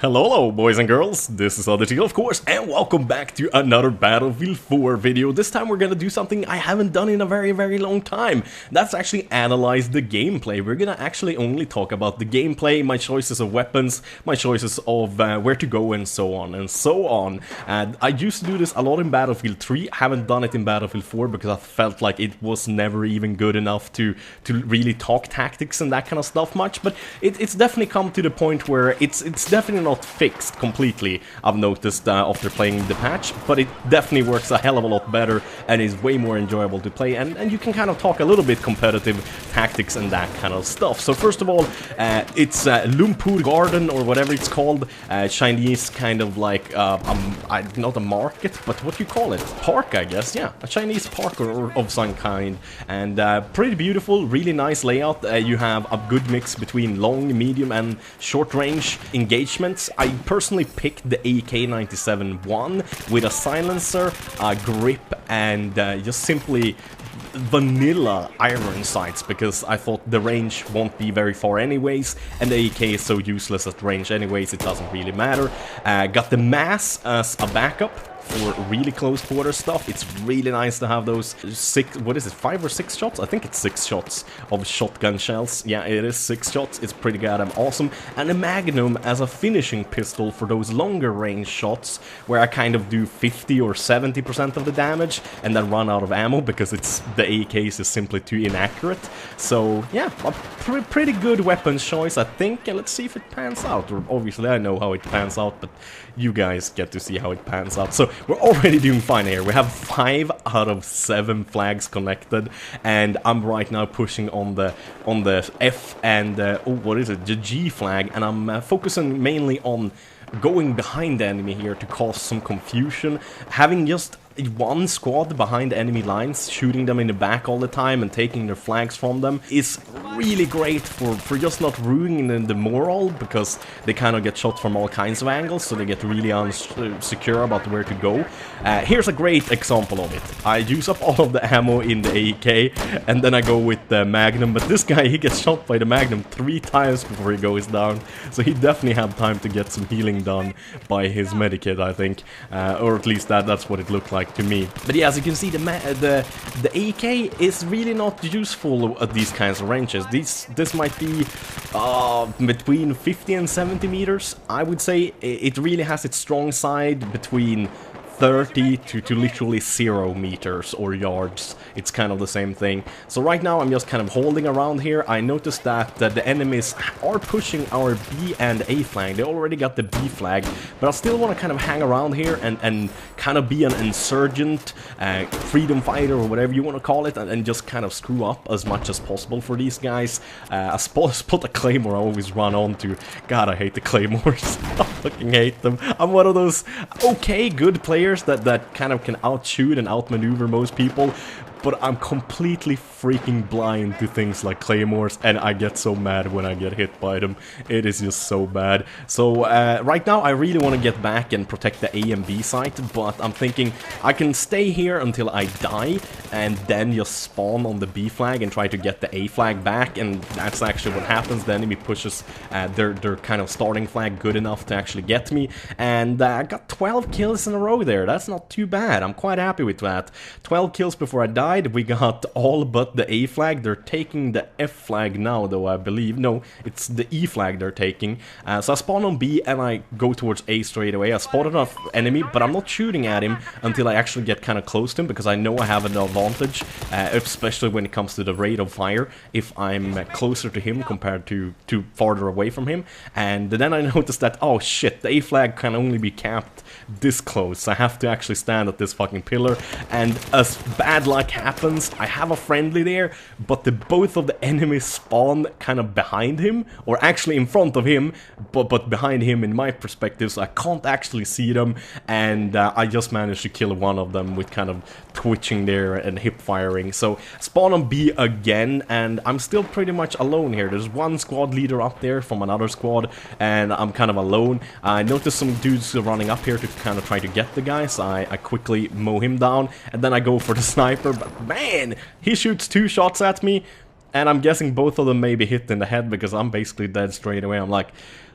Hello boys and girls, this is Teal of course, and welcome back to another Battlefield 4 video. This time we're gonna do something I haven't done in a very long time. That's actually analyze the gameplay. We're gonna actually only talk about the gameplay, my choices of weapons, my choices of where to go and so on and so on. And I used to do this a lot in Battlefield 3, haven't done it in Battlefield 4 because I felt like it was never even good enough to really talk tactics and that kind of stuff much, but it's definitely come to the point where it's definitely not fixed completely, I've noticed after playing the patch, but it definitely works a hell of a lot better and is way more enjoyable to play, and you can kind of talk a little bit competitive tactics and that kind of stuff. So first of all, it's Lumpur Garden or whatever it's called, Chinese kind of like, not a market, but what do you call it? Park, I guess, yeah, a Chinese park or of some kind, and pretty beautiful, really nice layout. You have a good mix between long, medium and short range engagements. I personally picked the AK-97-1 with a silencer, a grip, and just simply vanilla iron sights because I thought the range won't be very far anyways, and the AK is so useless at range anyways, it doesn't really matter. Got the mass as a backup for really close quarter stuff. It's really nice to have those 5 or 6 shots? I think it's 6 shots of shotgun shells. Yeah, it is 6 shots. It's pretty goddamn awesome. And a Magnum as a finishing pistol for those longer range shots where I kind of do 50 or 70% of the damage and then run out of ammo because the AKs is simply too inaccurate. So yeah, a pretty good weapons choice, I think. And let's see if it pans out. Or obviously I know how it pans out, but you guys get to see how it pans out. So we're already doing fine here. We have 5 out of 7 flags connected, and I'm right now pushing on the F and what is it? The G flag, and I'm focusing mainly on going behind the enemy here to cause some confusion. Having just one squad behind enemy lines, shooting them in the back all the time and taking their flags from them is really great for just not ruining the morale, because they kind of get shot from all kinds of angles, so they get really unsecure about where to go. Here's a great example of it. I use up all of the ammo in the AK, and then I go with the Magnum, but this guy, he gets shot by the Magnum 3 times before he goes down, so he definitely had time to get some healing done by his medikit, I think, or at least that's what it looked like to me. But yeah, as you can see, the AK is really not useful at these kinds of ranges. This might be between 50 and 70 meters. I would say it really has its strong side between 30 to literally 0 meters or yards. It's kind of the same thing. So right now I'm just kind of holding around here. I noticed that the enemies are pushing our B and A flag. They already got the B flag, but I still want to kind of hang around here and kind of be an insurgent, freedom fighter or whatever you want to call it, and just kind of screw up as much as possible for these guys. I spot a claymore I always run onto. God, I hate the claymores. I fucking hate them. I'm one of those okay, good players that kind of can outshoot and outmaneuver most people, but I'm completely freaking blind to things like claymores, and I get so mad when I get hit by them. It is just so bad. So right now I really want to get back and protect the A and B site, but I'm thinking I can stay here until I die and then just spawn on the B flag and try to get the A flag back, and that's actually what happens. The enemy pushes their kind of starting flag good enough to actually get me, and I got 12 kills in a row there. That's not too bad. I'm quite happy with that. 12 kills before I died. We got all but the A flag. They're taking the F flag now, though, I believe. No, it's the E flag they're taking. So I spawn on B and I go towards A straight away. I spotted an enemy, but I'm not shooting at him until I actually get kind of close to him, because I know I have an advantage, especially when it comes to the rate of fire, if I'm closer to him compared to farther away from him. And then I noticed that, oh shit, the A flag can only be capped this close. I have to actually stand at this fucking pillar, and as bad luck happens, I have a friendly there, but both of the enemies spawn kind of behind him, or actually in front of him, but behind him in my perspective, so I can't actually see them, and I just managed to kill one of them with kind of twitching there and hip firing. So spawn on B again, and I'm still pretty much alone here. There's one squad leader up there from another squad, and I'm kind of alone. I noticed some dudes running up here to kind of try to get the guy, so I quickly mow him down, and then I go for the sniper, but man, he shoots 2 shots at me, and I'm guessing both of them may be hit in the head because I'm basically dead straight away. I'm like,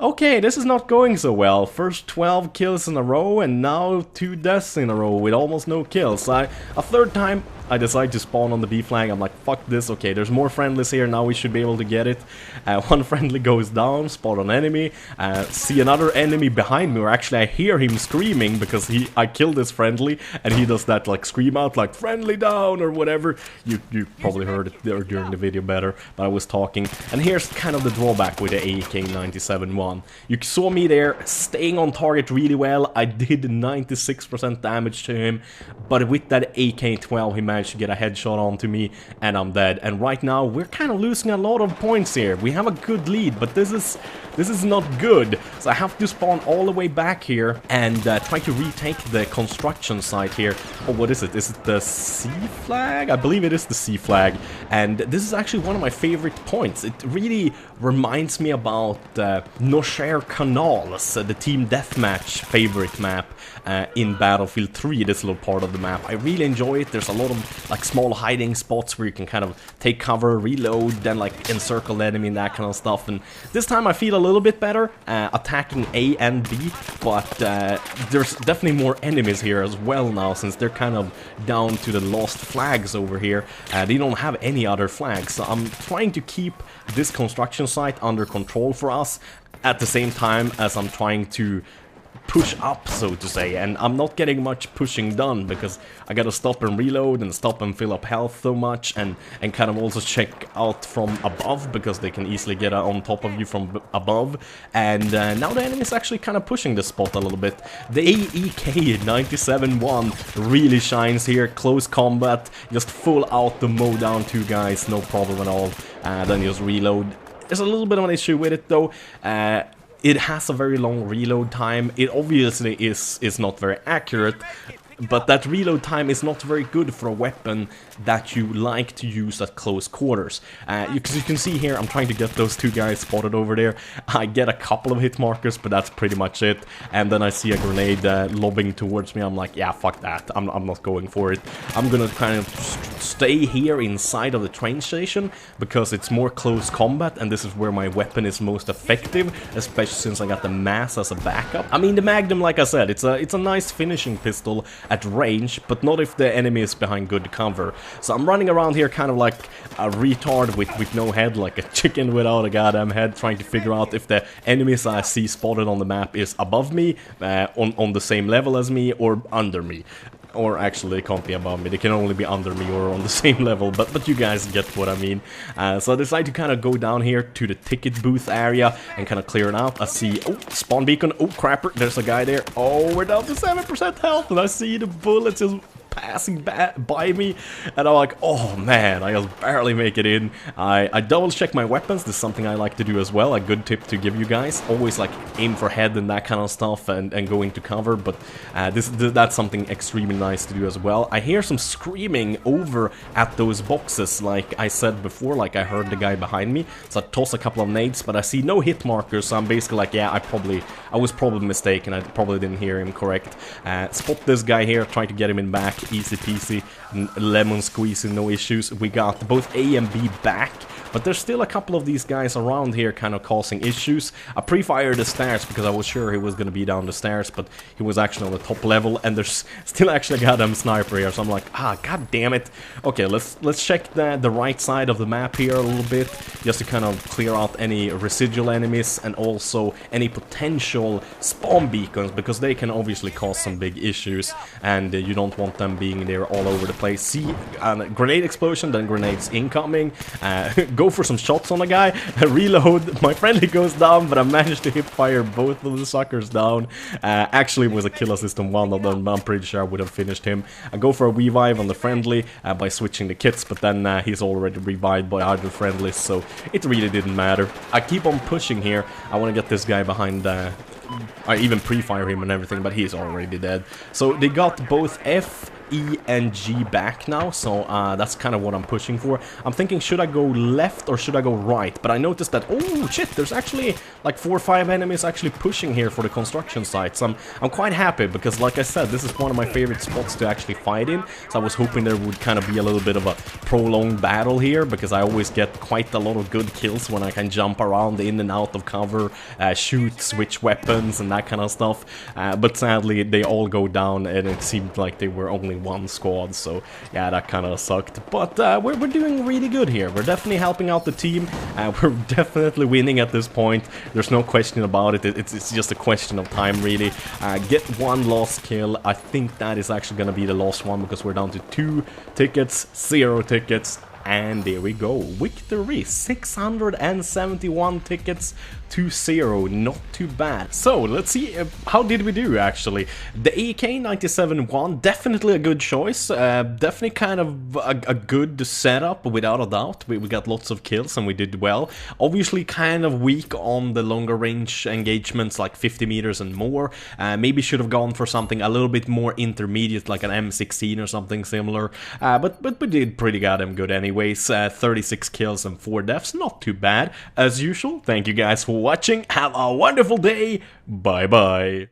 Okay, this is not going so well. First 12 kills in a row and now 2 deaths in a row with almost no kills. A third time I decide to spawn on the B flag. I'm like, fuck this. Okay, there's more friendlies here. Now we should be able to get it. One friendly goes down, spot on enemy. See another enemy behind me, or actually I hear him screaming because I killed this friendly, and he does that like scream out like friendly down or whatever. You probably heard it there during the video better, but I was talking. And here's kind of the drawback with the AK-97-1. You saw me there staying on target really well. I did 96% damage to him, but with that AK-12 he managed to get a headshot onto me and I'm dead. And right now we're kind of losing a lot of points here. We have a good lead, but this is not good. So I have to spawn all the way back here and try to retake the construction site here. Oh, what is it? Is it the C flag? I believe it is the C flag. And this is actually one of my favorite points. It really reminds me about Nocher Canals, the team deathmatch favorite map in Battlefield 3, this little part of the map. I really enjoy it. There's a lot of like small hiding spots where you can kind of take cover, reload, then like encircle the enemy and that kind of stuff. And this time I feel a little bit better attacking A and B, but there's definitely more enemies here as well now, since they're kind of down to the lost flags over here. They don't have any other flags, so I'm trying to keep this construction site under control for us at the same time as I'm trying to push up, so to say, and I'm not getting much pushing done because I gotta stop and reload and stop and fill up health so much, and kind of also check out from above because they can easily get on top of you from above. And now the enemy is actually kind of pushing the spot a little bit. The AK-97-1 really shines here, close combat, just full out the mow down 2 guys, no problem at all. Then just reload. There's a little bit of an issue with it though. It has a very long reload time. It obviously is not very accurate, but that reload time is not very good for a weapon that you like to use at close quarters. Because you can see here, I'm trying to get those 2 guys spotted over there. I get a couple of hit markers, but that's pretty much it. And then I see a grenade lobbing towards me. I'm like, yeah, fuck that. I'm not going for it. I'm gonna kind of stay here inside of the train station because it's more close combat, and this is where my weapon is most effective, especially since I got the mass as a backup. I mean, the Magnum, like I said, it's a nice finishing pistol at range, but not if the enemy is behind good cover. So I'm running around here kind of like a retard with no head, like a chicken without a goddamn head, trying to figure out if the enemies I see spotted on the map is above me, on the same level as me, or under me. Or actually, they can't be above me, they can only be under me or on the same level, but you guys get what I mean. So I decide to kind of go down here to the ticket booth area and kind of clear it out. I see, oh, spawn beacon, oh crapper, there's a guy there. Oh, we're down to 7% health, and I see the bullets just passing by me, and I'm like, oh man, I just barely make it in. I double check my weapons. This is something I like to do as well, a good tip to give you guys. Always like aim for head and that kind of stuff, and go into cover, but that's something extremely nice to do as well. I hear some screaming over at those boxes, like I said before, like I heard the guy behind me, so I toss a couple of nades, but I see no hit markers, so I'm basically like, yeah, I was probably mistaken, I probably didn't hear him correct. Spot this guy here, try to get him in back, easy peasy, lemon squeezing, no issues. We got both A and B back, but there's still a couple of these guys around here kind of causing issues. I pre-fired the stairs because I was sure he was going to be down the stairs, but he was actually on the top level, and there's still actually a goddamn sniper here, so I'm like, god damn it. Okay, let's check the right side of the map here a little bit, just to kind of clear out any residual enemies and also any potential spawn beacons, because they can obviously cause some big issues, and you don't want them being there all over the place. See, grenade explosion, then grenades incoming. Go for some shots on a guy, reload, my friendly goes down, but I managed to hip fire both of the suckers down. Actually it was a kill assist on one of them, but I'm pretty sure I would have finished him. I go for a revive on the friendly by switching the kits, but then he's already revived by other friendlies, so it really didn't matter. I keep on pushing here. I want to get this guy behind I even pre-fire him and everything, but he's already dead. So they got both F E and G back now, so that's kind of what I'm pushing for. I'm thinking, should I go left or should I go right? But I noticed that, oh shit, there's actually like 4 or 5 enemies actually pushing here for the construction sites. I'm quite happy because, like I said, this is one of my favorite spots to actually fight in. So I was hoping there would kind of be a little bit of a prolonged battle here, because I always get quite a lot of good kills when I can jump around in and out of cover, shoot, switch weapons and that kind of stuff. But sadly, they all go down, and it seemed like they were only one squad, so yeah, that kind of sucked. But we're doing really good here. We're definitely helping out the team. We're definitely winning at this point. There's no question about it. It's just a question of time, really. Get one last kill. I think that is actually going to be the last one, because we're down to 2 tickets, 0 tickets. And there we go, victory, 671 tickets to 0, not too bad. So let's see, how did we do actually? The AK-97 won, definitely a good choice, definitely kind of a good setup without a doubt. We got lots of kills and we did well. Obviously kind of weak on the longer range engagements, like 50 meters and more. Maybe should have gone for something a little bit more intermediate, like an M16 or something similar, but we did pretty goddamn good anyways. 36 kills and 4 deaths, not too bad. As usual, thank you guys for watching, have a wonderful day, bye bye.